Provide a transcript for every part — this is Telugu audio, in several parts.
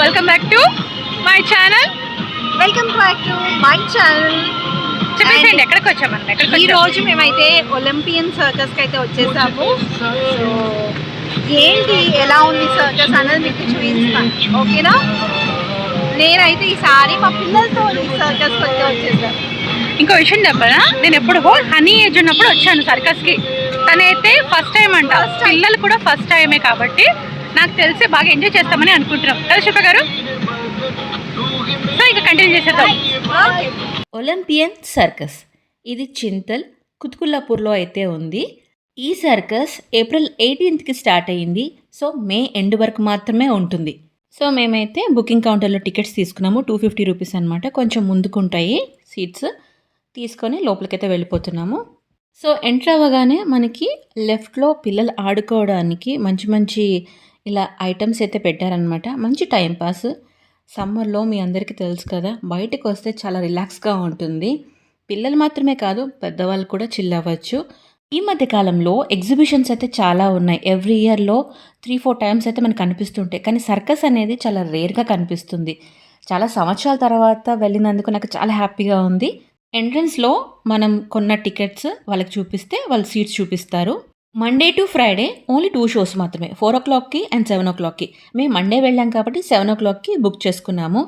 Welcome back to my channel. చెప్పేసేయండి ఎక్కడికి వచ్చామని. ఈ రోజు మేమైతే ఒలింపియన్ సర్కస్ కి అయితే వచ్చేసాము. సో ఏంటి ఎలా ఉంది సర్కస్ అనేది మీకు చూపిస్తాను, ఓకేనా? నేనైతే ఈసారి మా పిల్లలతో ఈ సర్కస్ కి అయితే వచ్చేసాను. ఇంకో విషయం చెప్పరా, నేను ఎప్పుడు హనీ ఏజ్ ఉన్నప్పుడు వచ్చాను సర్కస్కి. తనైతే ఫస్ట్ టైం అంట, పిల్లలు కూడా ఫస్ట్ టైమే కాబట్టి నాకు తెలిసి బాగా ఎంజాయ్ చేస్తామని అనుకుంటున్నాం కదా శిల్ప గారు. సో ఇంకా కంటిన్యూ చేసేద్దాం. ఒలింపియన్ సర్కస్ ఇది చింతల్ కుత్కుల్లాపూర్లో అయితే ఉంది. ఈ సర్కస్ ఏప్రిల్ 18కి స్టార్ట్ అయ్యింది. సో మే ఎండ్ వరకు మాత్రమే ఉంటుంది. సో మేమైతే బుకింగ్ కౌంటర్లో టికెట్స్ తీసుకున్నాము. 250 రూపీస్ అనమాట. కొంచెం ముందుకుంటాయి సీట్స్, తీసుకొని లోపలికైతే వెళ్ళిపోతున్నాము. సో ఎంటర్ అవ్వగానే మనకి లెఫ్ట్లో పిల్లలు ఆడుకోవడానికి మంచి మంచి ఇలా ఐటమ్స్ అయితే పెట్టారనమాట. మంచి టైంపాస్. సమ్మర్లో మీ అందరికీ తెలుసు కదా, బయటకు వస్తే చాలా రిలాక్స్గా ఉంటుంది. పిల్లలు మాత్రమే కాదు, పెద్దవాళ్ళు కూడా చిల్ అవ్వచ్చు. ఈ మధ్య కాలంలో ఎగ్జిబిషన్స్ అయితే చాలా ఉన్నాయి. ఎవ్రీ ఇయర్లో 3-4 టైమ్స్ అయితే మనకు కనిపిస్తుంటాయి. కానీ సర్కస్ అనేది చాలా రేర్గా కనిపిస్తుంది. చాలా సంవత్సరాల తర్వాత వెళ్ళినందుకు నాకు చాలా హ్యాపీగా ఉంది. ఎంట్రన్స్లో మనం కొన్న టికెట్స్ వాళ్ళకి చూపిస్తే వాళ్ళు సీట్స్ చూపిస్తారు. Monday to Friday only 2 shows మాత్రమే, 4 o'clockకి అండ్ 7 o'clockకి. మేము మండే వెళ్ళాం కాబట్టి 7 o'clockకి బుక్ చేసుకున్నాము.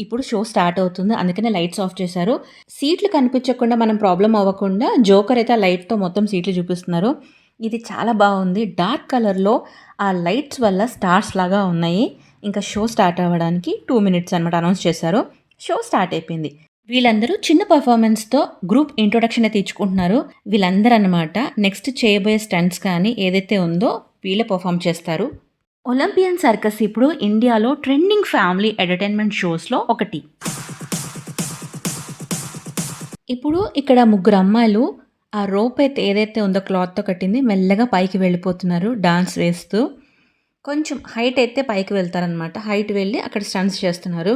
ఇప్పుడు షో స్టార్ట్ అవుతుంది, అందుకనే లైట్స్ ఆఫ్ చేశారు. సీట్లు కనిపించకుండా మనం ప్రాబ్లం అవ్వకుండా జోకర్ అయితే ఆ లైట్తో మొత్తం సీట్లు చూపిస్తున్నారు. ఇది చాలా బాగుంది. డార్క్ కలర్లో ఆ లైట్స్ వల్ల స్టార్స్ లాగా ఉన్నాయి. ఇంకా షో స్టార్ట్ అవ్వడానికి 2 minutes అనమాట అనౌన్స్ చేశారు. షో స్టార్ట్ అయిపోయింది. వీళ్ళందరూ చిన్న పర్ఫార్మెన్స్తో గ్రూప్ ఇంట్రొడక్షన్ అయితే ఇచ్చుకుంటున్నారు. వీళ్ళందరూ అనమాట నెక్స్ట్ చేయబోయే స్టంట్స్ కానీ ఏదైతే ఉందో వీళ్ళే పర్ఫామ్ చేస్తారు. ఒలింపియన్ సర్కస్ ఇప్పుడు ఇండియాలో ట్రెండింగ్ ఫ్యామిలీ ఎంటర్టైన్మెంట్ షోస్లో ఒకటి. ఇప్పుడు ఇక్కడ 3 అమ్మాయిలు ఆ రోప్ అయితే ఏదైతే ఉందో క్లాత్తో కట్టింది మెల్లగా పైకి వెళ్ళిపోతున్నారు డాన్స్ వేస్తూ. కొంచెం హైట్ అయితే పైకి వెళ్తారనమాట. హైట్ వెళ్ళి అక్కడ స్టంట్స్ చేస్తున్నారు.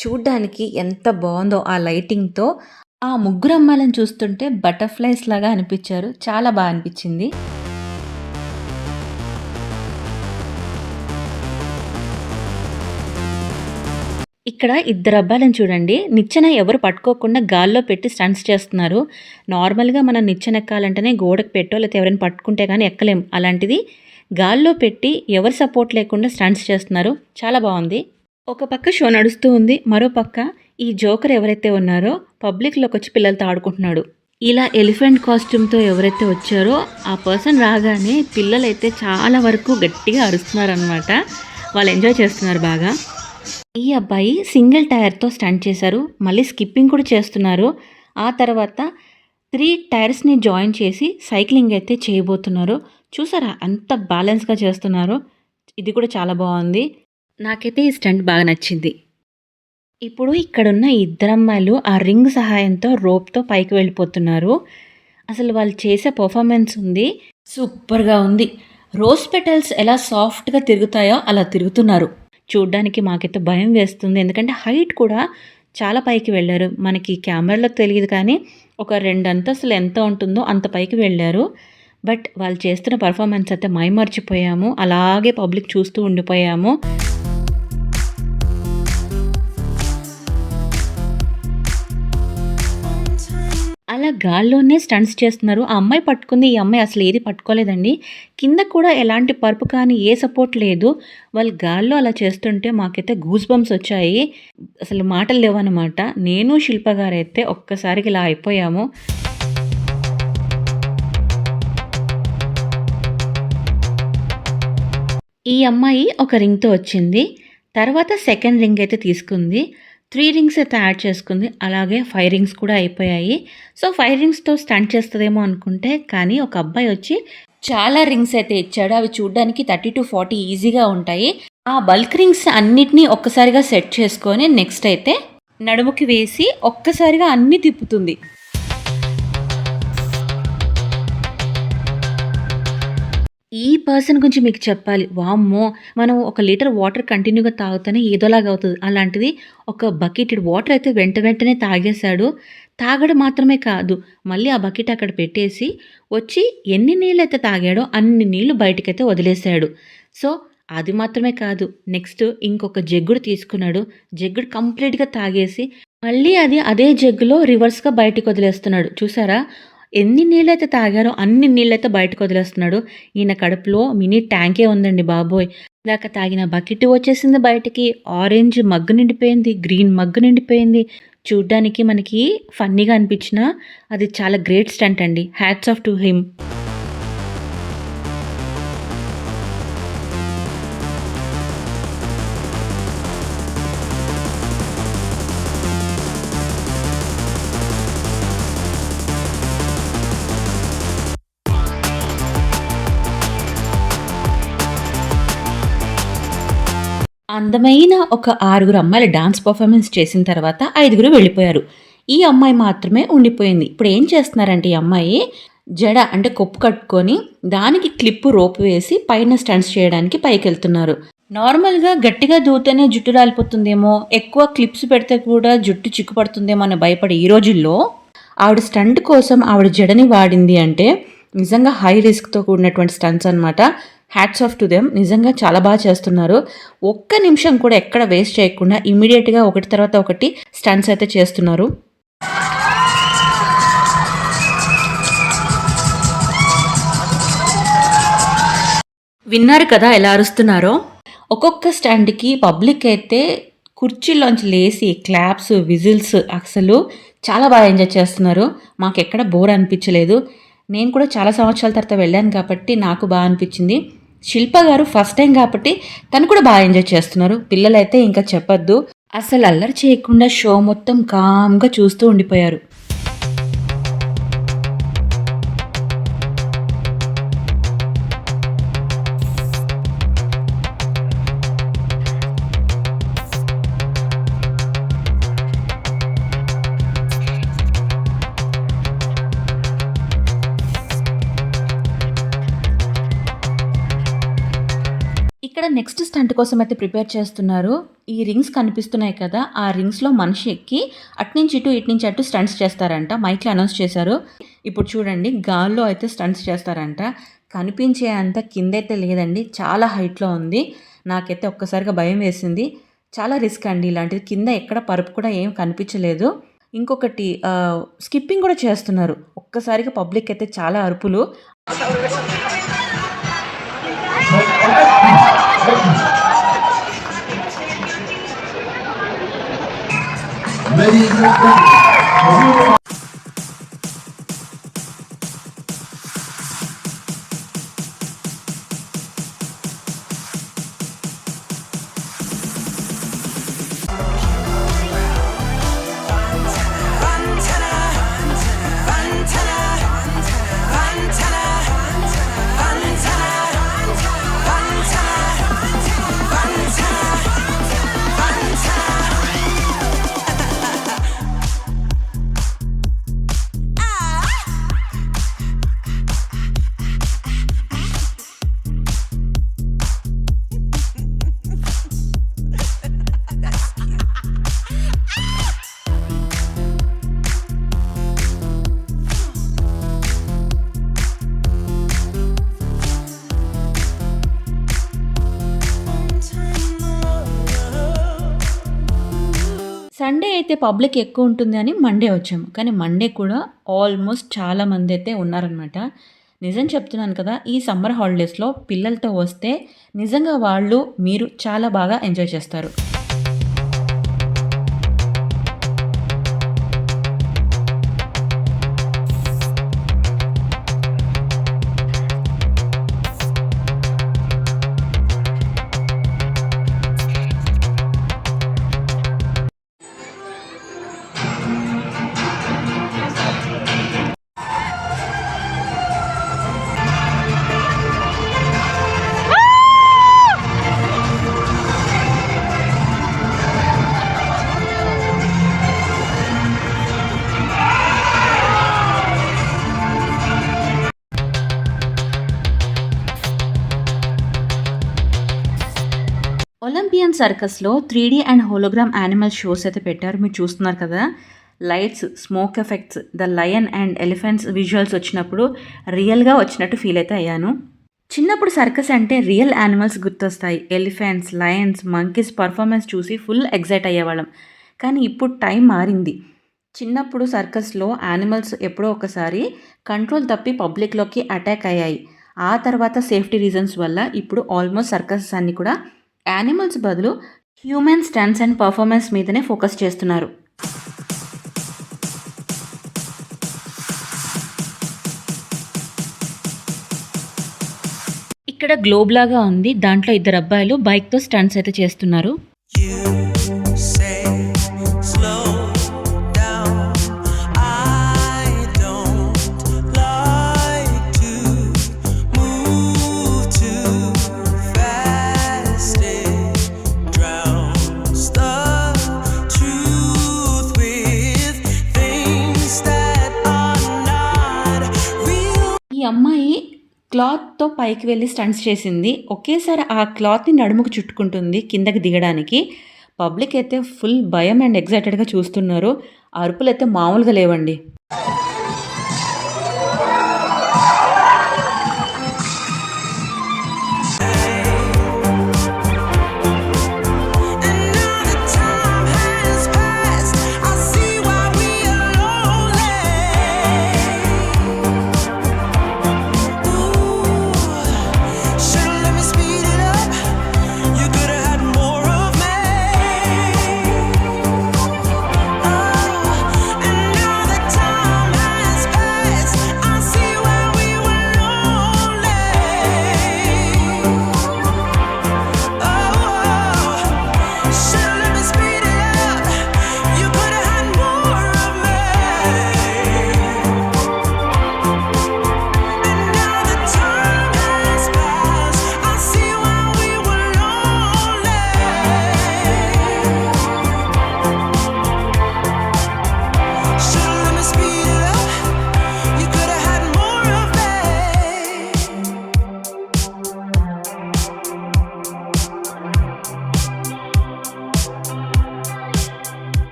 చూడ్డానికి ఎంత బాగుందో ఆ లైటింగ్తో. ఆ 3 అమ్మాయిలను చూస్తుంటే బటర్ఫ్లైస్ లాగా అనిపించారు. చాలా బాగా అనిపించింది. ఇక్కడ 2 అబ్బాయిలను చూడండి. నిచ్చెన ఎవరు పట్టుకోకుండా గాల్లో పెట్టి స్టంట్స్ చేస్తున్నారు. నార్మల్గా మనం నిచ్చెన ఎక్కాలంటేనే గోడకు పెట్టో లేకపోతే ఎవరైనా పట్టుకుంటే కానీ ఎక్కలేం. అలాంటిది గాల్లో పెట్టి ఎవరు సపోర్ట్ లేకుండా స్టంట్స్ చేస్తున్నారు. చాలా బాగుంది. ఒక పక్క షో నడుస్తూ ఉంది, మరో పక్క ఈ జోకర్ ఎవరైతే ఉన్నారో పబ్లిక్లోకి వచ్చి పిల్లలతో ఆడుకుంటున్నాడు. ఇలా ఎలిఫెంట్ కాస్ట్యూమ్తో ఎవరైతే వచ్చారో ఆ పర్సన్ రాగానే పిల్లలైతే చాలా వరకు గట్టిగా అరుస్తున్నారనమాట. వాళ్ళు ఎంజాయ్ చేస్తున్నారు బాగా. ఈ అబ్బాయి సింగిల్ టైర్తో స్టంట్ చేశారు, మళ్ళీ స్కిప్పింగ్ కూడా చేస్తున్నారు. ఆ తర్వాత 3 టైర్స్ని జాయిన్ చేసి సైక్లింగ్ అయితే చేయబోతున్నారు. చూసారా అంత బ్యాలెన్స్గా చేస్తున్నారు. ఇది కూడా చాలా బాగుంది. నాకైతే ఈ స్టంట్ బాగా నచ్చింది. ఇప్పుడు ఇక్కడున్న 2 అమ్మాయిలు ఆ రింగ్ సహాయంతో రోప్తో పైకి వెళ్ళిపోతున్నారు. అసలు వాళ్ళు చేసే పర్ఫార్మెన్స్ ఉంది, సూపర్గా ఉంది. రోజ్ పెటల్స్ ఎలా సాఫ్ట్గా తిరుగుతాయో అలా తిరుగుతున్నారు. చూడ్డానికి మాకైతే భయం వేస్తుంది, ఎందుకంటే హైట్ కూడా చాలా పైకి వెళ్ళారు. మనకి కెమెరాలో తెలియదు కానీ ఒక 2 అంతస్తులు ఎంత ఉంటుందో అంత పైకి వెళ్ళారు. బట్ వాళ్ళు చేస్తున్న పర్ఫార్మెన్స్ అయితే మైమర్చిపోయాము. అలాగే పబ్లిక్ చూస్తూ ఉండిపోయాము. అలా గాల్లోనే స్టంట్స్ చేస్తున్నారు. ఆ అమ్మాయి పట్టుకుంది, ఈ అమ్మాయి అసలు ఏది పట్టుకోలేదండి. కింద కూడా ఎలాంటి పరుపు కానీ ఏ సపోర్ట్ లేదు. వాళ్ళు గాల్లో అలా చేస్తుంటే మాకైతే గూస్ బంప్స్ వచ్చాయి. అసలు మాటలు లేవన్నమాట. నేను శిల్ప గారైతే ఒక్కసారికి ఇలా అయిపోయాము. ఈ అమ్మాయి ఒక రింగ్తో వచ్చింది. తర్వాత సెకండ్ రింగ్ అయితే తీసుకుంది. 3 రింగ్స్ అయితే యాడ్ చేసుకుంది. అలాగే 5 రింగ్స్ కూడా అయిపోయాయి. సో 5 రింగ్స్తో స్టంట్ చేస్తుందేమో అనుకుంటే, కానీ ఒక అబ్బాయి వచ్చి చాలా రింగ్స్ అయితే ఇచ్చాడు. అవి చూడడానికి 30 to 40 ఈజీగా ఉంటాయి. ఆ బల్క్ రింగ్స్ అన్నిటినీ ఒక్కసారిగా సెట్ చేసుకొని నెక్స్ట్ అయితే నడుముకి వేసి ఒక్కసారిగా అన్నీ తిప్పుతుంది. ఈ పర్సన్ గురించి మీకు చెప్పాలి. వామ్మో! మనం 1 లీటర్ వాటర్ కంటిన్యూగా తాగుతూనే ఏదోలాగా అవుతుంది. అలాంటిది ఒక బకెటెడ్ వాటర్ అయితే వెంటనే తాగేశాడు. తాగడం మాత్రమే కాదు, మళ్ళీ ఆ బకెట్ అక్కడ పెట్టేసి వచ్చి ఎన్ని నీళ్ళైతే తాగాడో అన్ని నీళ్లు బయటకైతే వదిలేశాడు. సో అది మాత్రమే కాదు, నెక్స్ట్ ఇంకొక జగ్గుడు తీసుకున్నాడు. జగ్గుడు కంప్లీట్‌గా తాగేసి మళ్ళీ అదే జగ్గులో రివర్స్‌గా బయటికి వదిలేస్తున్నాడు. చూసారా? ఎన్ని నీళ్ళైతే తాగారో అన్ని నీళ్ళైతే బయటకు వదిలేస్తున్నాడు. ఈయన కడుపులో మినీ ట్యాంకే ఉందండి బాబోయ్! ఇందాక తాగిన బకెట్ వచ్చేసింది బయటికి. ఆరెంజ్ మగ్గు నిండిపోయింది. గ్రీన్ మగ్గు నిండిపోయింది. చూడ్డానికి మనకి ఫన్నీగా అనిపించినా అది చాలా గ్రేట్ స్టంట్ అండి. Hats off to him. అందమైన ఒక 6 అమ్మాయిలు డాన్స్ పర్ఫార్మెన్స్ చేసిన తర్వాత 5 వెళ్ళిపోయారు. ఈ అమ్మాయి మాత్రమే ఉండిపోయింది. ఇప్పుడు ఏం చేస్తున్నారంటే ఈ అమ్మాయి జడ అంటే కొప్పు కట్టుకొని దానికి క్లిప్ రోప్ వేసి పైన స్టంట్స్ చేయడానికి పైకెళ్తున్నారు. నార్మల్‌గా గట్టిగా దూతేనే జుట్టు రాలిపోతుందేమో, ఎక్కువ క్లిప్స్ పెడితే కూడా జుట్టు చిక్కుపడుతుందేమో అని భయపడే ఈ రోజుల్లో ఆవిడ స్టంట్ కోసం ఆవిడ జడని వాడింది అంటే నిజంగా హై రిస్క్‌తో కూడినటువంటి స్టంట్స్ అనమాట. Hats off to them. నిజంగా చాలా బాగా చేస్తున్నారు. ఒక్క నిమిషం కూడా ఎక్కడ వేస్ట్ చేయకుండా ఇమ్మీడియట్‌గా ఒకటి తర్వాత ఒకటి స్టంట్స్ అయితే చేస్తున్నారు. విన్నారు కదా ఎలా అరుస్తున్నారో? ఒక్కొక్క స్టాండ్‌కి పబ్లిక్ అయితే కుర్చీలోంచి లేసి క్లాప్స్, విజిల్స్ అసలు చాలా బాగా ఎంజాయ్ చేస్తున్నారు. మాకెక్కడ బోర్ అనిపించలేదు. నేను కూడా చాలా సంవత్సరాల తర్వాత వెళ్ళాను కాబట్టి నాకు బాగా అనిపించింది. శిల్ప గారు ఫస్ట్ టైం కాబట్టి తను కూడా బాగా ఎంజాయ్ చేస్తున్నారు. పిల్లలైతే ఇంకా చెప్పొద్దు. అసలు అల్లరి చేయకుండా షో మొత్తం కామ్‌గా చూస్తూ ఉండిపోయారు. ఇక్కడ నెక్స్ట్ స్టంట్ కోసం అయితే ప్రిపేర్ చేస్తున్నారు. ఈ రింగ్స్ కనిపిస్తున్నాయి కదా, ఆ రింగ్స్‌లో మనిషి ఎక్కి అటునుంచి ఇటు, ఇటునుంచి అటు స్టంట్స్ చేస్తారంట. మైక్‌లో అనౌన్స్ చేశారు. ఇప్పుడు చూడండి గాల్లో అయితే స్టంట్స్ చేస్తారంట. కనిపించే అంత కిందైతే లేదండి. చాలా హైట్‌లో ఉంది. నాకైతే ఒక్కసారిగా భయం వేసింది. చాలా రిస్క్ అండి ఇలాంటిది. కింద ఎక్కడ పరుపు కూడా ఏం కనిపించలేదు. ఇంకొకటి స్కిప్పింగ్ కూడా చేస్తున్నారు. ఒక్కసారిగా పబ్లిక్ అయితే చాలా అరుపులు. సండే అయితే పబ్లిక్ ఎక్కువ ఉంటుంది అని మండే వచ్చాము. కానీ మండే కూడా ఆల్మోస్ట్ చాలామంది అయితే ఉన్నారనమాట. నిజం చెప్తున్నాను కదా, ఈ సమ్మర్ హాలిడేస్‌లో పిల్లలతో వస్తే నిజంగా మీరు చాలా బాగా ఎంజాయ్ చేస్తారు. ఒలింపియన్ సర్కస్‌లో 3D and hologram animal shows అయితే పెట్టారు. మీరు చూస్తున్నారు కదా, lights, smoke effects, the lion and elephants visuals వచ్చినప్పుడు రియల్‌గా వచ్చినట్టు ఫీల్ అయితే అయ్యాను. చిన్నప్పుడు సర్కస్ అంటే రియల్ యానిమల్స్ గుర్తొస్తాయి. ఎలిఫెంట్స్, లయన్స్, మంకీస్ పర్ఫార్మెన్స్ చూసి ఫుల్ ఎగ్జైట్ అయ్యేవాళ్ళం. కానీ ఇప్పుడు టైం మారింది. చిన్నప్పుడు సర్కస్లో యానిమల్స్ ఎప్పుడో ఒకసారి కంట్రోల్ తప్పి పబ్లిక్లోకి అటాక్ అయ్యాయి. ఆ తర్వాత సేఫ్టీ రీజన్స్ వల్ల ఇప్పుడు ఆల్మోస్ట్ సర్కసెస్ అన్నీ కూడా యానిమల్స్ బదులు హ్యూమన్ స్టంట్స్ అండ్ పర్ఫార్మెన్స్ మీదనే ఫోకస్ చేస్తున్నారు. ఇక్కడ గ్లోబ్ లాగా ఉంది. దాంట్లో ఇద్దరు అబ్బాయిలు బైక్తో స్టంట్స్ అయితే చేస్తున్నారు. ఈ అమ్మాయి క్లాత్తో పైకి వెళ్ళి స్టంట్స్ చేసింది. ఒకేసారి ఆ క్లాత్ని నడుముకు చుట్టుకుంటుంది కిందకి దిగడానికి. పబ్లిక్ అయితే ఫుల్ భయం అండ్ ఎగ్జైటెడ్గా చూస్తున్నారు. అరుపులు అయితే మామూలుగా లేవండి.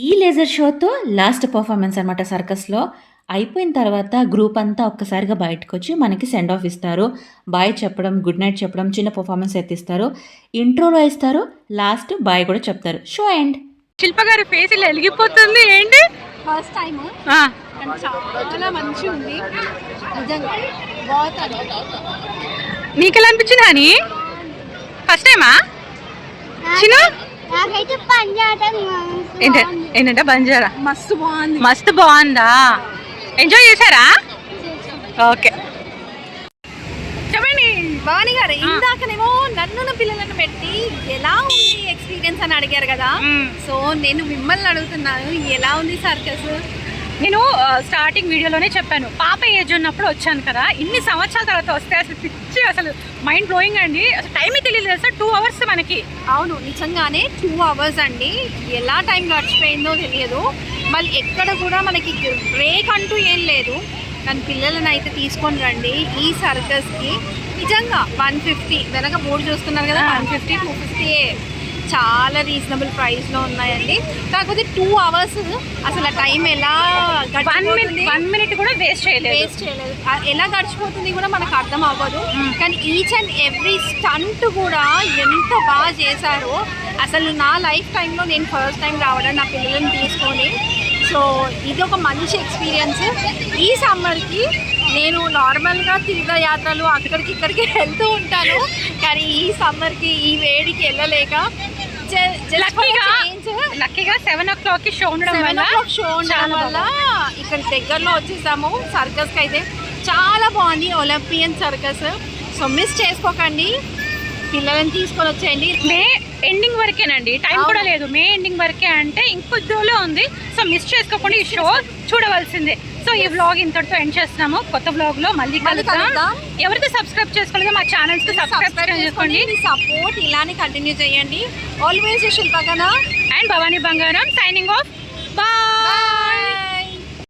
ఈ లేజర్ షోతో లాస్ట్ పర్ఫార్మెన్స్ అనమాట సర్కస్లో. అయిపోయిన తర్వాత గ్రూప్ అంతా ఒక్కసారిగా బయటకు వచ్చి మనకి సెండ్ ఆఫ్ ఇస్తారు. బాయ్ చెప్పడం, గుడ్ నైట్ చెప్పడం, చిన్న పర్ఫార్మెన్స్ ఎత్తిస్తారు, ఇంట్రోలో ఇస్తారు, లాస్ట్ బాయ్ కూడా చెప్తారు. Show end. శిల్ప గారి ఫేస్ ఇలా వెలిగిపోతుంది. ఏంటి ఫస్ట్ టైం చాలా మంచిగా ఉంది నిజంగా. నీకు ఎలా అనిపించింది అని? ఫస్ట్ టైమా చిన్న? ఏంటంటే బంజారా మస్తు బాగుంది. మస్తు బాగుందా? ఎంజాయ్ చేశారా? ఓకే చెప్పండి భవాని గారు. ఇందాకనేమో నన్ను పిల్లలను పెట్టి ఎలా ఉంది ఎక్స్పీరియన్స్ అని అడిగారు కదా. సో నేను మిమ్మల్ని అడుగుతున్నాను, ఎలా ఉంది సర్కస్? నేను స్టార్టింగ్ వీడియోలోనే చెప్పాను, పాప ఏజ్ ఉన్నప్పుడు వచ్చాను కదా. ఇన్ని సంవత్సరాల తర్వాత వస్తే అసలు పిచ్చి, అసలు మైండ్ బ్లోయింగ్ అండి. అసలు టైమే తెలియలేదు సార్. 2 hours మనకి. అవును నిజంగానే 2 hours అండి. ఎలా టైం గడిచిపోయిందో తెలియదు. మళ్ళీ ఎక్కడ కూడా మనకి బ్రేక్ అంటూ ఏం లేదు. కానీ పిల్లలను అయితే తీసుకొని రండి ఈ సర్కస్కి. నిజంగా 150 వెనక బోర్డు చూస్తున్నారు కదా, 150, 250 చాలా రీజనబుల్ ప్రైస్లో ఉన్నాయండి. కాకపోతే 2 hours అసలు ఆ టైం ఎలా గడిచిపోతుంది, 1 minute కూడా వేస్ట్ చేయలేదు. ఎలా గడిచిపోతుంది కూడా మనకు అర్థం అవ్వదు. కానీ ఈచ్ అండ్ ఎవ్రీ స్టంట్ కూడా ఎంత బాగా చేశారో. అసలు నా లైఫ్ టైంలో నేను ఫస్ట్ టైం రావడం నా పిల్లలను తీసుకొని. సో ఇది ఒక మంచి ఎక్స్పీరియన్స్. ఈ సమ్మర్కి నేను నార్మల్గా తీర్థయాత్రలు అక్కడికి ఇక్కడికి వెళ్తూ ఉంటాను. కానీ ఈ సమ్మర్కి ఈ వేడికి వెళ్ళలేక లక్కీగా 7 o'clockకి షో ఉండడం వల్ల ఇక్కడ దగ్గరలో వచ్చేసాము. సర్కస్కి అయితే చాలా బాగుంది ఒలింపియన్ సర్కస్. సో మిస్ చేసుకోకండి, పిల్లలని తీసుకొని వచ్చేయండి. మే ఎండింగ్ వరకేనండి, టైం కూడా లేదు. మే ఎండింగ్ వరకే అంటే ఇంకొద్దిలో ఉంది. సో మిస్ చేసుకోకుండా ఈ షో చూడవలసిందే. సో ఈ వ్లాగ్ ఇంతటితో ఎండ్ చేస్తున్నాము. కొత్త వ్లాగ్లో మళ్ళీ కలుద్దాం. ఎవరైతే సబ్స్క్రైబ్ చేసుకోలేదో మా ఛానల్స్కి సబ్స్క్రైబ్ చేసుకోండి. సపోర్ట్ ఇలానే కంటిన్యూ చేయండి. ఆల్వేస్ శిల్పకన అండ్ భవానీ బంగారం సైనింగ్ ఆఫ్. బాయ్.